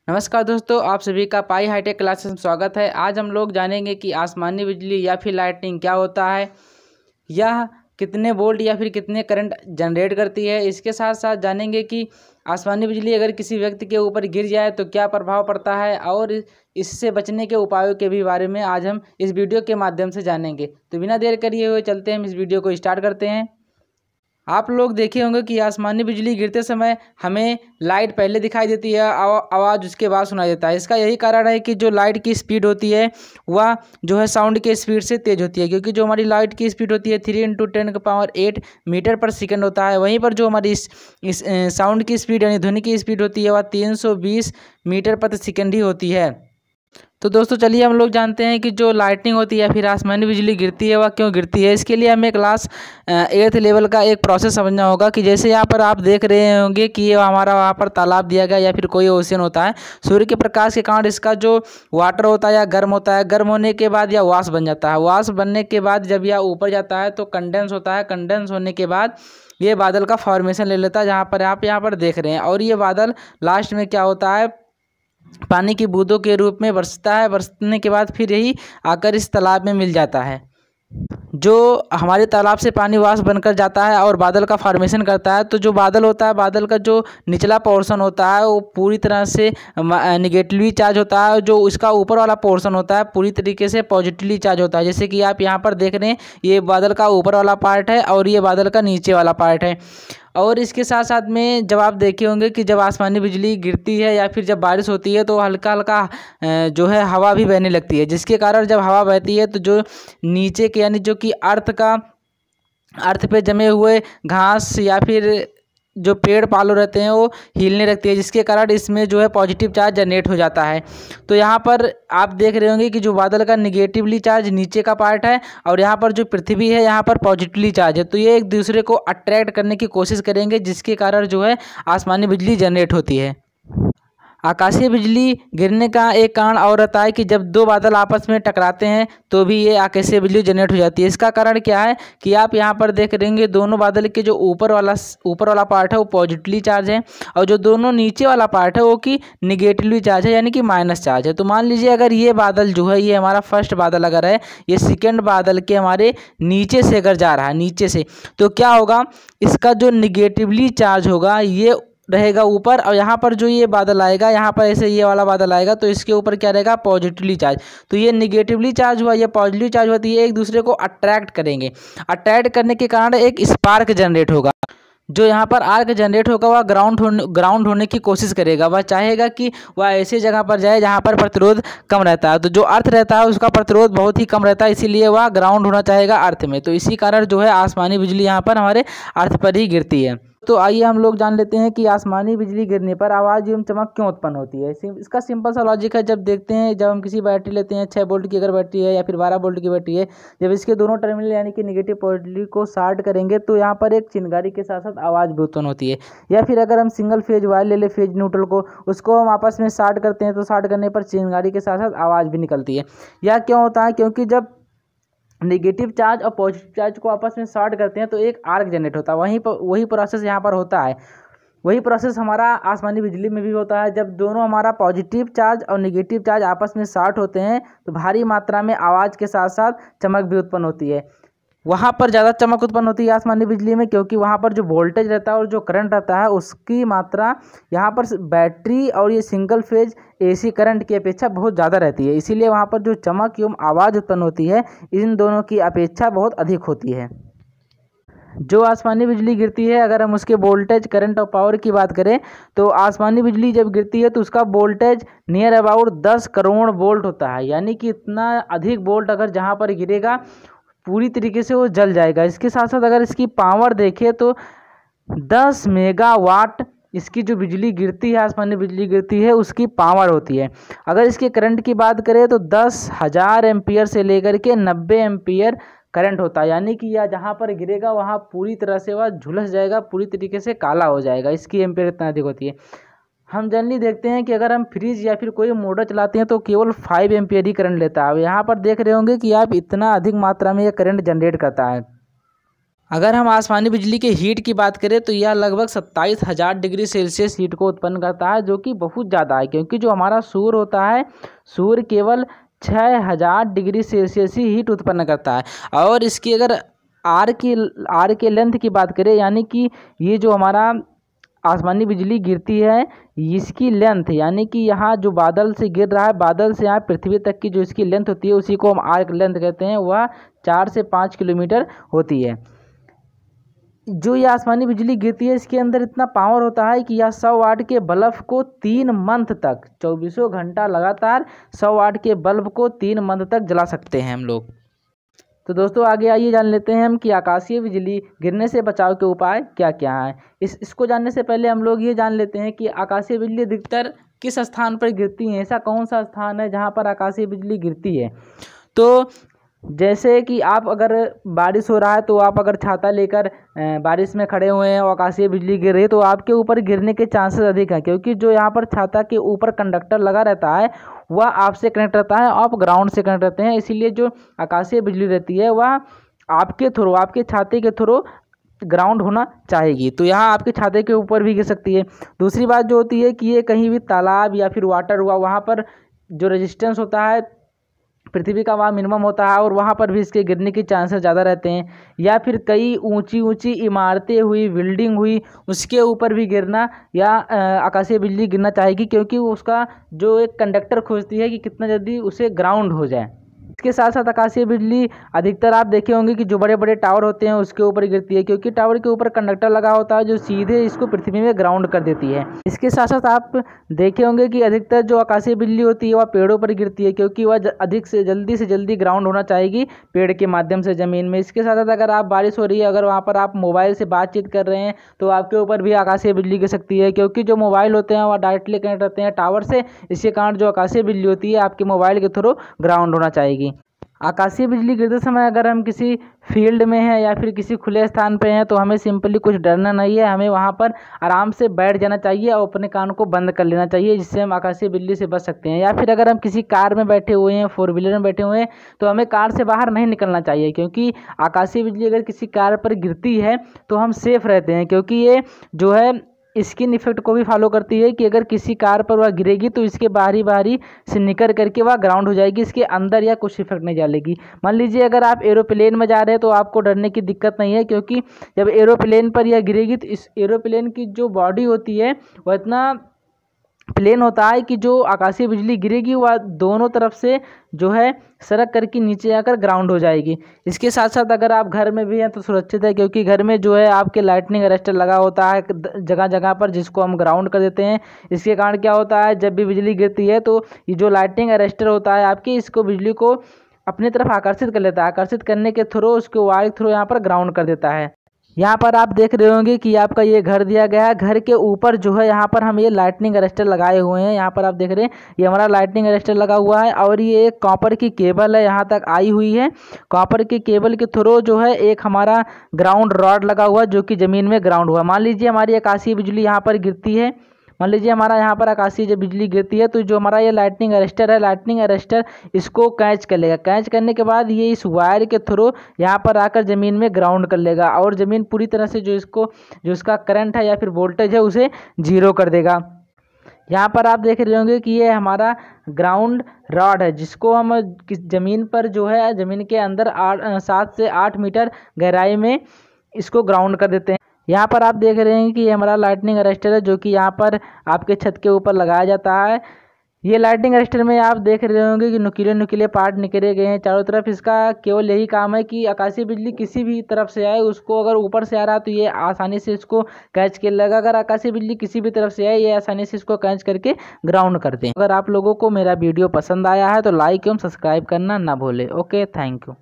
नमस्कार दोस्तों, आप सभी का पाई हाईटेक क्लासेस में स्वागत है। आज हम लोग जानेंगे कि आसमानी बिजली या फिर लाइटनिंग क्या होता है, यह कितने वोल्ट या फिर कितने करंट जनरेट करती है। इसके साथ साथ जानेंगे कि आसमानी बिजली अगर किसी व्यक्ति के ऊपर गिर जाए तो क्या प्रभाव पड़ता है और इससे बचने के उपायों के भी बारे में आज हम इस वीडियो के माध्यम से जानेंगे। तो बिना देर करिए हुए चलते हैं, हम इस वीडियो को स्टार्ट करते हैं। आप लोग देखे होंगे कि आसमानी बिजली गिरते समय हमें लाइट पहले दिखाई देती है, आवाज़ उसके बाद सुनाई देता है। इसका यही कारण है कि जो लाइट की स्पीड होती है वह जो है साउंड के स्पीड से तेज़ होती है, क्योंकि जो हमारी लाइट की स्पीड होती है 3 × 10⁸ मीटर पर सेकंड होता है। वहीं पर जो हमारी इस साउंड की स्पीड यानी ध्वनि की स्पीड होती है वह 320 मीटर प्रति सेकंड ही होती है। तो दोस्तों चलिए हम लोग जानते हैं कि जो लाइटनिंग होती है या फिर आसमानी बिजली गिरती है वह क्यों गिरती है। इसके लिए हमें क्लास 8th लेवल का एक प्रोसेस समझना होगा कि जैसे यहाँ पर आप देख रहे होंगे कि ये हमारा वहाँ पर तालाब दिया गया या फिर कोई ओशन होता है। सूर्य के प्रकाश के कारण इसका जो वाटर होता है या गर्म होता है, गर्म होने के बाद यह वाष्प बन जाता है। वाष्प बनने के बाद जब यह ऊपर जाता है तो कंडेंस होता है। कंडेंस होने के बाद ये बादल का फॉर्मेशन ले लेता है, जहाँ पर आप यहाँ पर देख रहे हैं। और ये बादल लास्ट में क्या होता है, पानी की बूंदों के रूप में बरसता है। बरसने के बाद फिर यही आकर इस तालाब में मिल जाता है। जो हमारे तालाब से पानी वाष्प बनकर जाता है और बादल का फॉर्मेशन करता है, तो जो बादल होता है, बादल का जो निचला पोर्शन होता है वो पूरी तरह से निगेटिवली चार्ज होता है। जो इसका ऊपर वाला पोर्शन होता है पूरी तरीके से पॉजिटिवली चार्ज होता है। जैसे कि आप यहाँ पर देख रहे हैं, ये बादल का ऊपर वाला पार्ट है और ये बादल का नीचे वाला पार्ट है। और इसके साथ साथ में जब आप देखे होंगे कि जब आसमानी बिजली गिरती है या फिर जब बारिश होती है तो हल्का हल्का जो है हवा भी बहने लगती है, जिसके कारण जब हवा बहती है तो जो नीचे के यानी जो कि अर्थ पे जमे हुए घास या फिर जो पेड़ पालो रहते हैं वो हिलने लगती है, जिसके कारण इसमें जो है पॉजिटिव चार्ज जनरेट हो जाता है। तो यहाँ पर आप देख रहे होंगे कि जो बादल का निगेटिवली चार्ज नीचे का पार्ट है और यहाँ पर जो पृथ्वी है यहाँ पर पॉजिटिवली चार्ज है। तो ये एक दूसरे को अट्रैक्ट करने की कोशिश करेंगे, जिसके कारण जो है आसमानी बिजली जनरेट होती है। आकाशीय बिजली गिरने का एक कारण और रहता है कि जब दो बादल आपस में टकराते हैं तो भी ये आकाशीय बिजली जनरेट हो जाती है। इसका कारण क्या है कि आप यहाँ पर देख रहेंगे दोनों बादल के जो ऊपर वाला पार्ट है वो पॉजिटिवली चार्ज है और जो दोनों नीचे वाला पार्ट है वो कि निगेटिवली चार्ज है, यानी कि माइनस चार्ज है। तो मान लीजिए अगर ये बादल जो है, ये हमारा फर्स्ट बादल अगर है, ये सेकेंड बादल के हमारे नीचे से अगर जा रहा है नीचे से, तो क्या होगा, इसका जो निगेटिवली चार्ज होगा ये रहेगा ऊपर और यहाँ पर जो ये बादल आएगा, यहाँ पर ऐसे ये वाला बादल आएगा तो इसके ऊपर क्या रहेगा, पॉजिटिवली चार्ज। तो ये निगेटिवली चार्ज हुआ, ये पॉजिटिवली चार्ज हुआ, तो ये एक दूसरे को अट्रैक्ट करेंगे। अट्रैक्ट करने के कारण एक स्पार्क जनरेट होगा। जो यहाँ पर आर्क जनरेट होगा वह ग्राउंड होने की कोशिश करेगा। वह चाहेगा कि वह ऐसी जगह पर जाए जहाँ पर प्रतिरोध कम रहता है। तो जो अर्थ रहता है उसका प्रतिरोध बहुत ही कम रहता है, इसीलिए वह ग्राउंड होना चाहेगा अर्थ में। तो इसी कारण जो है आसमानी बिजली यहाँ पर हमारे अर्थ पर ही गिरती है। तो आइए हम लोग जान लेते हैं कि आसमानी बिजली गिरने पर आवाज़ एवं चमक क्यों उत्पन्न होती है। इसका सिंपल सा लॉजिक है। जब देखते हैं, जब हम किसी बैटरी लेते हैं 6 वोल्ट की अगर बैटरी है या फिर 12 वोल्ट की बैटरी है, जब इसके दोनों टर्मिनल यानी कि निगेटिव पॉजिटिव को शार्ट करेंगे तो यहाँ पर एक चिंगारी के साथ साथ आवाज़ भी उत्पन्न होती है। या फिर अगर हम सिंगल फेज वायर ले ले, फेज न्यूट्रल को, उसको हम आपस में शार्ट करते हैं तो शार्ट करने पर चिंगारी के साथ साथ आवाज़ भी निकलती है। यह क्यों होता है, क्योंकि जब नेगेटिव चार्ज और पॉजिटिव चार्ज को आपस में शॉर्ट करते हैं तो एक आर्क जनरेट होता है। वही प्रोसेस यहाँ पर होता है। वही प्रोसेस हमारा आसमानी बिजली में भी होता है। जब दोनों हमारा पॉजिटिव चार्ज और नेगेटिव चार्ज आपस में शॉर्ट होते हैं तो भारी मात्रा में आवाज़ के साथ साथ चमक भी उत्पन्न होती है। वहाँ पर ज़्यादा चमक उत्पन्न होती है आसमानी बिजली में, क्योंकि वहाँ पर जो वोल्टेज रहता है और जो करंट रहता है उसकी मात्रा यहाँ पर बैटरी और ये सिंगल फेज एसी करंट की अपेक्षा बहुत ज़्यादा रहती है। इसीलिए वहाँ पर जो चमक एवं आवाज़ उत्पन्न होती है इन दोनों की अपेक्षा बहुत अधिक होती है। जो आसमानी बिजली गिरती है, अगर हम उसके वोल्टेज, करंट और पावर की बात करें तो आसमानी बिजली जब गिरती है तो उसका voltage near about 10 crore volt होता है। यानी कि इतना अधिक वोल्ट अगर जहाँ पर गिरेगा पूरी तरीके से वो जल जाएगा। इसके साथ साथ अगर इसकी पावर देखें तो 10 मेगावाट इसकी जो बिजली गिरती है, आसमानी बिजली गिरती है, उसकी पावर होती है। अगर इसके करंट की बात करें तो 10,000 एम्पियर से लेकर के 90 एम्पियर करंट होता है। यानी कि यह जहाँ पर गिरेगा वहाँ पूरी तरह से वह झुलस जाएगा, पूरी तरीके से काला हो जाएगा। इसकी एम्पियर इतना अधिक होती है। हम जनरली देखते हैं कि अगर हम फ्रिज या फिर कोई मोटर चलाते हैं तो केवल 5 एम्पियर ही करंट लेता है। यहाँ पर देख रहे होंगे कि आप इतना अधिक मात्रा में यह करंट जनरेट करता है। अगर हम आसमानी बिजली के हीट की बात करें तो यह लगभग 27,000 डिग्री सेल्सियस हीट को उत्पन्न करता है, जो कि बहुत ज़्यादा है, क्योंकि जो हमारा सूर्य होता है, सूर्य केवल 6,000 डिग्री सेल्सियस ही हीट उत्पन्न करता है। और इसकी अगर आर के लेंथ की बात करें, यानी कि ये जो हमारा आसमानी बिजली गिरती है, इसकी लेंथ यानी कि यहाँ जो बादल से गिर रहा है, बादल से यहाँ पृथ्वी तक की जो इसकी लेंथ होती है, उसी को हम आर्क लेंथ कहते हैं, वह 4 से 5 किलोमीटर होती है। जो ये आसमानी बिजली गिरती है, इसके अंदर इतना पावर होता है कि यह 100 वाट के बल्ब को 3 मंथ तक, 24 घंटा लगातार 100 वाट के बल्ब को 3 मंथ तक जला सकते हैं हम लोग। तो दोस्तों आगे आइए जान लेते हैं हम कि आकाशीय बिजली गिरने से बचाव के उपाय क्या क्या हैं। इसको जानने से पहले हम लोग ये जान लेते हैं कि आकाशीय बिजली अधिकतर किस स्थान पर गिरती है। ऐसा कौन सा स्थान है जहाँ पर आकाशीय बिजली गिरती है। तो जैसे कि आप अगर बारिश हो रहा है, तो आप अगर छाता लेकर बारिश में खड़े हुए हैं और आकाशीय बिजली गिर रही है, तो आपके ऊपर गिरने के चांसेस अधिक हैं, क्योंकि जो यहाँ पर छाता के ऊपर कंडक्टर लगा रहता है, वह आपसे कनेक्ट रहता है, आप ग्राउंड से कनेक्ट रहते हैं। इसीलिए जो आकाशीय बिजली रहती है, वह आपके थ्रू, आपके छाते के थ्रू ग्राउंड होना चाहेगी, तो यहाँ आपके छाते के ऊपर भी गिर सकती है। दूसरी बात जो होती है कि ये कहीं भी तालाब या फिर वाटर हुआ, वहाँ पर जो रेजिस्टेंस होता है पृथ्वी का, वहाँ मिनिमम होता है, और वहाँ पर भी इसके गिरने के चांसेस ज़्यादा रहते हैं। या फिर कई ऊंची ऊंची इमारतें हुई, बिल्डिंग हुई, उसके ऊपर भी गिरना या आकाशीय बिजली गिरना चाहेगी, क्योंकि उसका जो एक कंडक्टर खोजती है कि कितना जल्दी उसे ग्राउंड हो जाए। इसके साथ साथ आकाशीय बिजली अधिकतर आप देखे होंगे कि जो बड़े बड़े टावर होते हैं उसके ऊपर गिरती है, क्योंकि टावर के ऊपर कंडक्टर लगा होता है जो सीधे इसको पृथ्वी में ग्राउंड कर देती है। इसके साथ साथ आप देखे होंगे कि अधिकतर जो आकाशीय बिजली होती है वह पेड़ों पर गिरती है, क्योंकि वह अधिक से जल्दी ग्राउंड होना चाहेगी पेड़ के माध्यम से ज़मीन में। इसके साथ साथ अगर आप बारिश हो रही है, अगर वहाँ पर आप मोबाइल से बातचीत कर रहे हैं, तो आपके ऊपर भी आकाशीय बिजली गिर सकती है, क्योंकि जो मोबाइल होते हैं वह डायरेक्टली कनेक्ट रहते हैं टावर से। इसके कारण जो आकाशीय बिजली होती है आपके मोबाइल के थ्रू ग्राउंड होना चाहेगी। आकाशीय बिजली गिरते समय अगर हम किसी फील्ड में हैं या फिर किसी खुले स्थान पे हैं, तो हमें सिंपली कुछ डरना नहीं है, हमें वहाँ पर आराम से बैठ जाना चाहिए और अपने कान को बंद कर लेना चाहिए, जिससे हम आकाशीय बिजली से बच सकते हैं। या फिर अगर हम किसी कार में बैठे हुए हैं, 4 व्हीलर में बैठे हुए हैं, तो हमें कार से बाहर नहीं निकलना चाहिए, क्योंकि आकाशीय बिजली अगर किसी कार पर गिरती है तो हम सेफ रहते हैं, क्योंकि ये जो है स्किन इफेक्ट को भी फॉलो करती है कि अगर किसी कार पर वह गिरेगी तो इसके बाहरी से निकल करके वह ग्राउंड हो जाएगी, इसके अंदर या कुछ इफेक्ट नहीं डालेगी। मान लीजिए अगर आप एरोप्लेन में जा रहे हैं तो आपको डरने की दिक्कत नहीं है, क्योंकि जब एरोप्लेन पर यह गिरेगी तो इस एरोप्लेन की जो बॉडी होती है वह इतना प्लेन होता है कि जो आकाशीय बिजली गिरेगी वह दोनों तरफ से जो है सरक करके नीचे आकर ग्राउंड हो जाएगी। इसके साथ साथ अगर आप घर में भी हैं तो सुरक्षित है, क्योंकि घर में जो है आपके लाइटनिंग अरेस्टर लगा होता है जगह जगह पर, जिसको हम ग्राउंड कर देते हैं। इसके कारण क्या होता है, जब भी बिजली गिरती है तो ये जो लाइटनिंग अरेस्टर होता है आपकी, इसको बिजली को अपनी तरफ आकर्षित कर लेता है, आकर्षित करने के थ्रू उसको वायर थ्रू यहाँ पर ग्राउंड कर देता है। यहाँ पर आप देख रहे होंगे कि आपका ये घर दिया गया है, घर के ऊपर जो है यहाँ पर हम ये लाइटनिंग अरेस्टर लगाए हुए हैं। यहाँ पर आप देख रहे हैं ये हमारा लाइटनिंग अरेस्टर लगा हुआ है, और ये एक कॉपर की केबल है यहाँ तक आई हुई है। कॉपर की केबल के थ्रू जो है एक हमारा ग्राउंड रॉड लगा हुआ है, जो कि ज़मीन में ग्राउंड हुआ। मान लीजिए हमारी आकाशीय बिजली यहाँ पर गिरती है, मान लीजिए हमारा यहाँ पर आकाशीय जब बिजली गिरती है, तो जो हमारा ये लाइटनिंग अरेस्टर है, लाइटनिंग अरेस्टर इसको कैच कर लेगा। कैच करने के बाद ये इस वायर के थ्रू यहाँ पर आकर ज़मीन में ग्राउंड कर लेगा, और ज़मीन पूरी तरह से जो इसका करंट है या फिर वोल्टेज है उसे 0 कर देगा। यहाँ पर आप देख रहे होंगे कि ये हमारा ग्राउंड रॉड है, जिसको हम ज़मीन पर जो है ज़मीन के अंदर 7 से 8 मीटर गहराई में इसको ग्राउंड कर देते हैं। यहाँ पर आप देख रहे हैं कि ये हमारा लाइटनिंग अरेस्टर है, जो कि यहाँ पर आपके छत के ऊपर लगाया जाता है। ये लाइटनिंग अरेस्टर में आप देख रहे होंगे कि नुकीले पार्ट निकले गए हैं चारों तरफ। इसका केवल यही काम है कि आकाशीय बिजली किसी भी तरफ से आए, उसको अगर ऊपर से आ रहा है तो ये आसानी से इसको कैच कर लेगा। अगर आकाशीय बिजली किसी भी तरफ से आए, ये आसानी से इसको कैच करके ग्राउंड कर दें। अगर आप लोगों को मेरा वीडियो पसंद आया है तो लाइक एवं सब्सक्राइब करना ना भूलें। Okay, thank you.